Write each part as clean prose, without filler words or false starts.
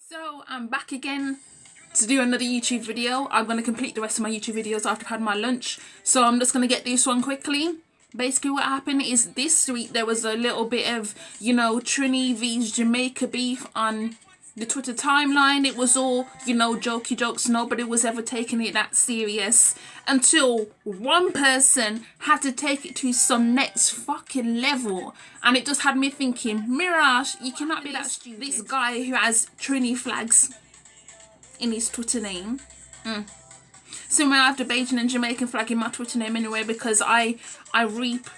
So I'm back again to do another YouTube video. I'm going to complete the rest of my YouTube videos after I've had my lunch. So I'm just going to get this one quickly. Basically what happened is this week there was a little bit of, Trini vs Jamaica beef on the Twitter timeline. It was all, jokey jokes. Nobody was ever taking it that serious until one person had to take it to some next fucking level. And it just had me thinking, Mirage, you cannot be that stupid. This guy who has Trini flags in his Twitter name. So I have the Bajan and Jamaican flag in my Twitter name anyway, because I reap,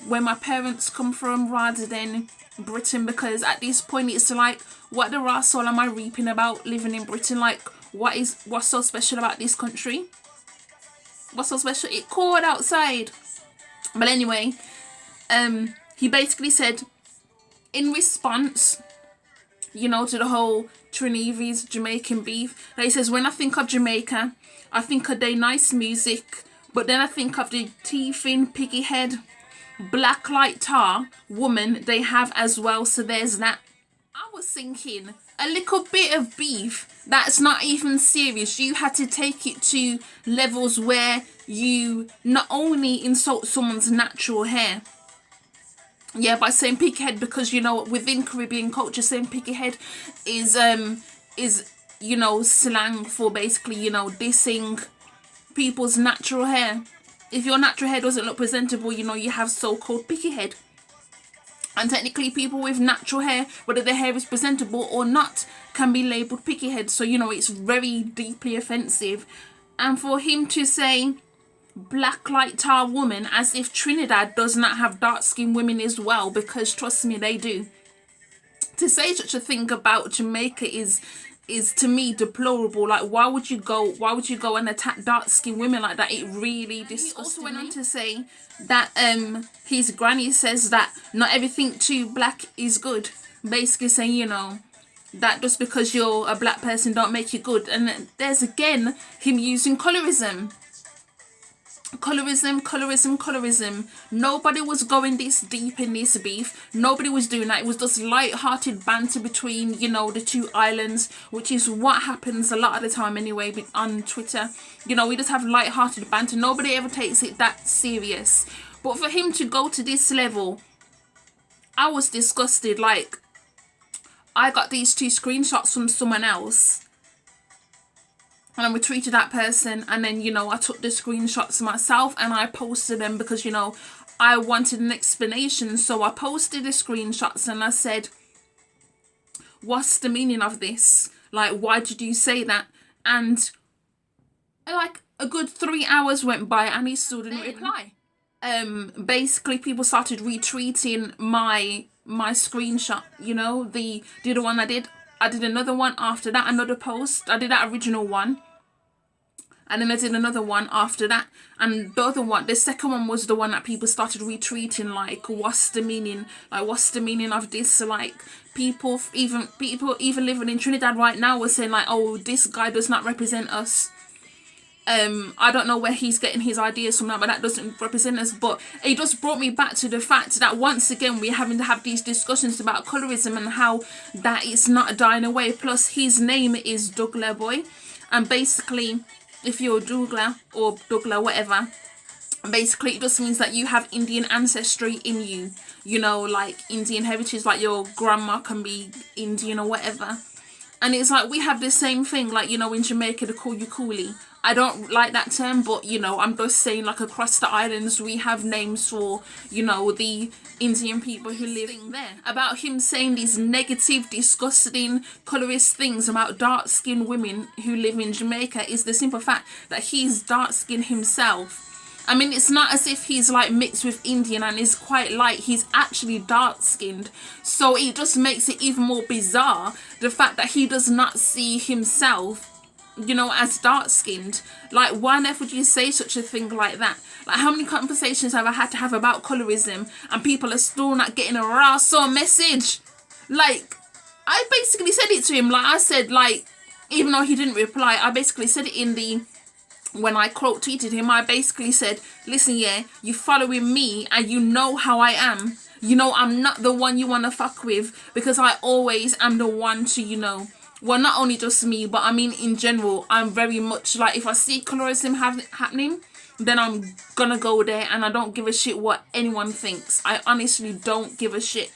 where my parents come from rather than Britain, because at this point it's like, what the arsehole am I reaping about living in Britain? Like, what's so special about this country? What's so special? It cold outside. But anyway, he basically said in response, to the whole Trini vs Jamaican beef, that he says, when I think of Jamaica, I think of their nice music, but then I think of the teething, piggy head, black light tar woman they have as well, so there's that. I was thinking, a little bit of beef that's not even serious, you had to take it to levels where you not only insult someone's natural hair, by saying piggy head, because within Caribbean culture saying piggy head is slang for basically dissing people's natural hair. If your natural hair doesn't look presentable, you have so-called piggy head. And technically people with natural hair, whether their hair is presentable or not, can be labelled piggy head. So it's very deeply offensive. And for him to say black light tar woman as if Trinidad does not have dark skinned women as well, because trust me, they do. To say such a thing about Jamaica is to me deplorable. Like, why would you go and attack dark skinned women like that? It really disgusted me. He also went on to say that his granny says that not everything too black is good, basically saying that just because you're a black person don't make you good. And there's again him using colorism. Colorism. Nobody was going this deep in this beef. Nobody was doing that. It was just light-hearted banter between, the two islands, which is what happens a lot of the time anyway on Twitter. We just have light-hearted banter. Nobody ever takes it that serious. But for him to go to this level, I was disgusted. Like, I got these two screenshots from someone else, and I retweeted that person, and then, I took the screenshots myself and I posted them because, I wanted an explanation. So I posted the screenshots and I said, what's the meaning of this? Like, why did you say that? And like a good 3 hours went by and he still didn't reply. Basically people started retweeting my screenshot, the other one I did another one after that, another post. I did that original one, and then I did another one after that, and the second one was the one that people started retweeting, like, what's the meaning? Like, what's the meaning of this? Like, people even living in Trinidad right now were saying like, oh, this guy does not represent us. I don't know where he's getting his ideas from that, but that doesn't represent us. But it just brought me back to the fact that once again we're having to have these discussions about colorism and how that it's not dying away. Plus his name is Douglas Boy, and basically if you're Douglas or Douglas whatever, basically it just means that you have Indian ancestry in you, like Indian heritage, like your grandma can be Indian or whatever. And it's like we have the same thing, like, in Jamaica they call you coolie. I don't like that term, but I'm just saying, like, across the islands we have names for, the Indian people who live there. About him saying these negative, disgusting, colourist things about dark-skinned women who live in Jamaica is the simple fact that he's dark-skinned himself. I mean, it's not as if he's like mixed with Indian and is quite light. He's actually dark-skinned. So it just makes it even more bizarre, the fact that he does not see himself, as dark-skinned. Like, why on earth would you say such a thing like that? Like, how many conversations have I had to have about colorism and people are still not getting a raw message? Like, I basically said it to him. Like, I said, like, even though he didn't reply, I basically said it in the... When I quote tweeted him, I basically said, listen, you following me and you know how I am. I'm not the one you want to fuck with, because I always am the one to, well, not only just me, but I mean in general, I'm very much like, if I see colorism happening, then I'm gonna go there, and I don't give a shit what anyone thinks. I honestly don't give a shit.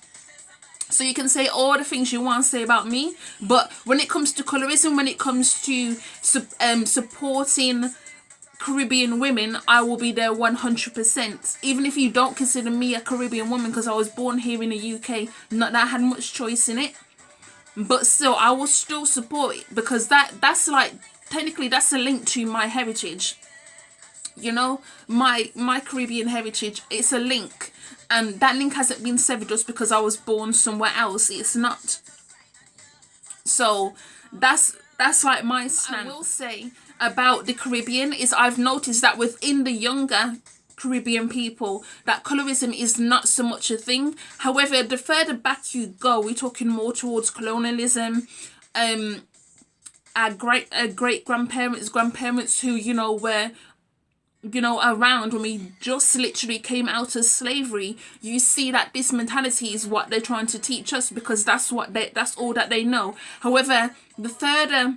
So you can say all the things you want to say about me, but when it comes to colorism, when it comes to supporting Caribbean women, I will be there 100%. Even if you don't consider me a Caribbean woman, because I was born here in the UK, not that I had much choice in it, but still I will still support it, because that's like, technically that's a link to my heritage, you know, my Caribbean heritage. It's a link, and that link hasn't been severed just because I was born somewhere else. It's not. So that's like my stance. I will say about the Caribbean is, I've noticed that within the younger Caribbean people, that colorism is not so much a thing. However, the further back you go, we're talking more towards colonialism. Our great grandparents who, you know, were, you know, around when we just literally came out of slavery, you see that this mentality is what they're trying to teach us, because that's all that they know. However, the further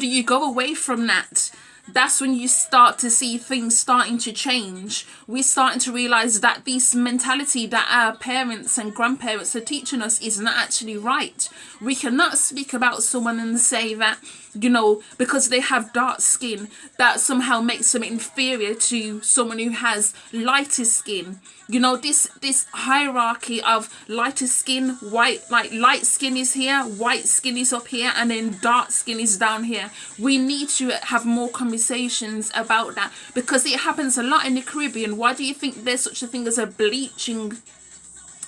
you go away from that, that's when you start to see things starting to change. We're starting to realize that this mentality that our parents and grandparents are teaching us is not actually right. We cannot speak about someone and say that, you know, because they have dark skin, that somehow makes them inferior to someone who has lighter skin. You know, this hierarchy of lighter skin, white, like light skin is here, white skin is up here, and then dark skin is down here. We need to have more conversations about that, because it happens a lot in the Caribbean. Why do you think there's such a thing as a bleaching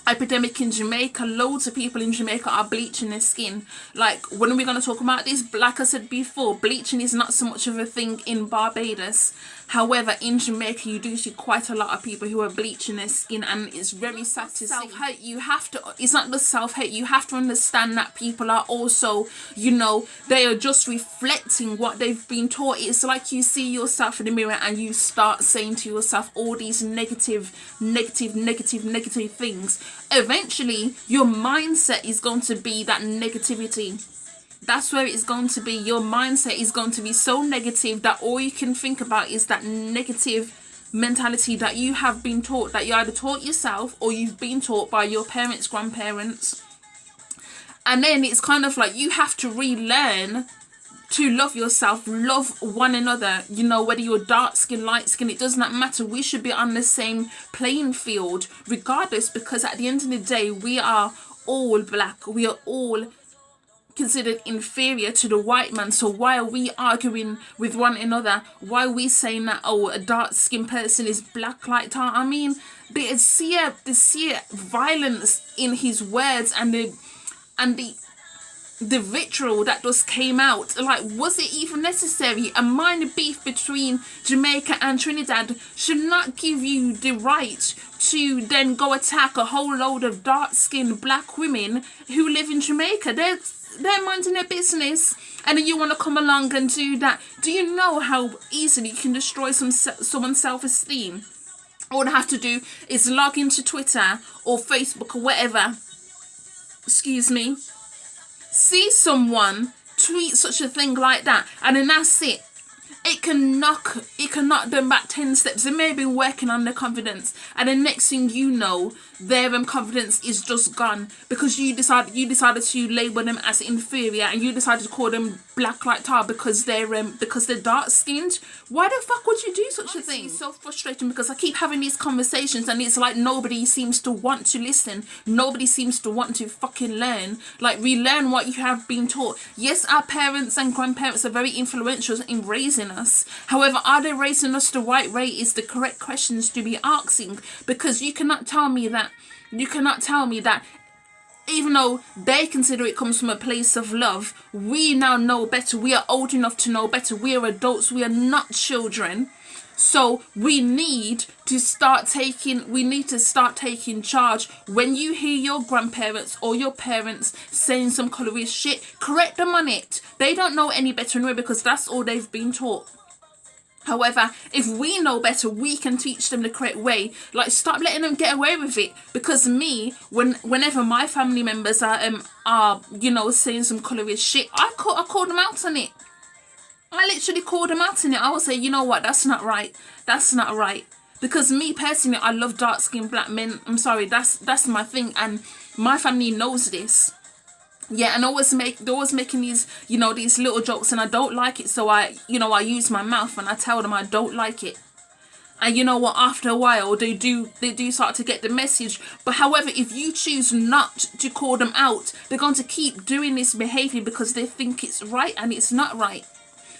epidemic in Jamaica? Loads of people in Jamaica are bleaching their skin. Like, when are we going to talk about this? Like I said before, bleaching is not so much of a thing in Barbados. However, in Jamaica, you do see quite a lot of people who are bleaching their skin, and it's very sad to see. Self-hate, you have to, it's not the self-hate, you have to understand that people are also, you know, they are just reflecting what they've been taught. It's like you see yourself in the mirror and you start saying to yourself all these negative things. Eventually, your mindset is going to be that negativity. That's where it's going to be. Your mindset is going to be so negative that all you can think about is that negative mentality that you have been taught, that you either taught yourself or you've been taught by your parents, grandparents. And then it's kind of like you have to relearn to love yourself, love one another. You know, whether you're dark skin, light skin, it does not matter. We should be on the same playing field regardless, because at the end of the day, we are all black. We are all considered inferior to the white man. So why are we arguing with one another? Why are we saying that, oh, a dark skinned person is black like that? I mean, the sheer violence in his words, and the vitriol that just came out. Like, was it even necessary? A minor beef between Jamaica and Trinidad should not give you the right to then go attack a whole load of dark-skinned black women who live in Jamaica. They're minding their business, and then you want to come along and do that. Do you know how easily you can destroy someone's self-esteem? All they have to do is log into Twitter or Facebook or whatever, excuse me, see someone tweet such a thing like that, and then that's it. It can knock them back 10 steps. They may have been working on their confidence, and the next thing you know, their confidence is just gone, because you decided to label them as inferior, and you decided to call them black like tar because they're dark skinned. Why the fuck would you do such a thing? It's so frustrating, because I keep having these conversations and it's like nobody seems to want to listen. Nobody seems to want to fucking learn, like relearn what you have been taught. Yes, our parents and grandparents are very influential in raising us. However, are they raising us the right way is the correct questions to be asking, because you cannot tell me that even though they consider it comes from a place of love, we now know better. We are old enough to know better. We are adults. We are not children. So we need to start taking charge. When you hear your grandparents or your parents saying some colorist shit, correct them on it. They don't know any better anyway, because that's all they've been taught. However, if we know better, we can teach them the correct way. Like, stop letting them get away with it. Because me, whenever my family members are you know, saying some colorist shit, I call them out on it. I literally called them out on it. I will say, you know what, that's not right. That's not right. Because me personally, I love dark-skinned black men. I'm sorry, that's my thing, and my family knows this. Yeah, and they're always making these, you know, these little jokes, and I don't like it. So I use my mouth and I tell them I don't like it. And you know what? After a while, they do start to get the message. But however, if you choose not to call them out, they're going to keep doing this behavior because they think it's right, and it's not right.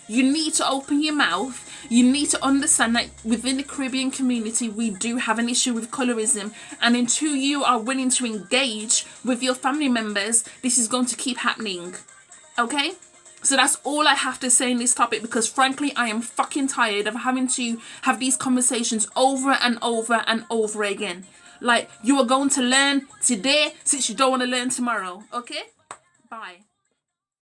You need to open your mouth. You need to understand that within the Caribbean community, we do have an issue with colorism. And until you are willing to engage with your family members, this is going to keep happening. Okay? So that's all I have to say in this topic, because frankly, I am fucking tired of having to have these conversations over and over and over again. Like, you are going to learn today since you don't want to learn tomorrow. Okay? Bye.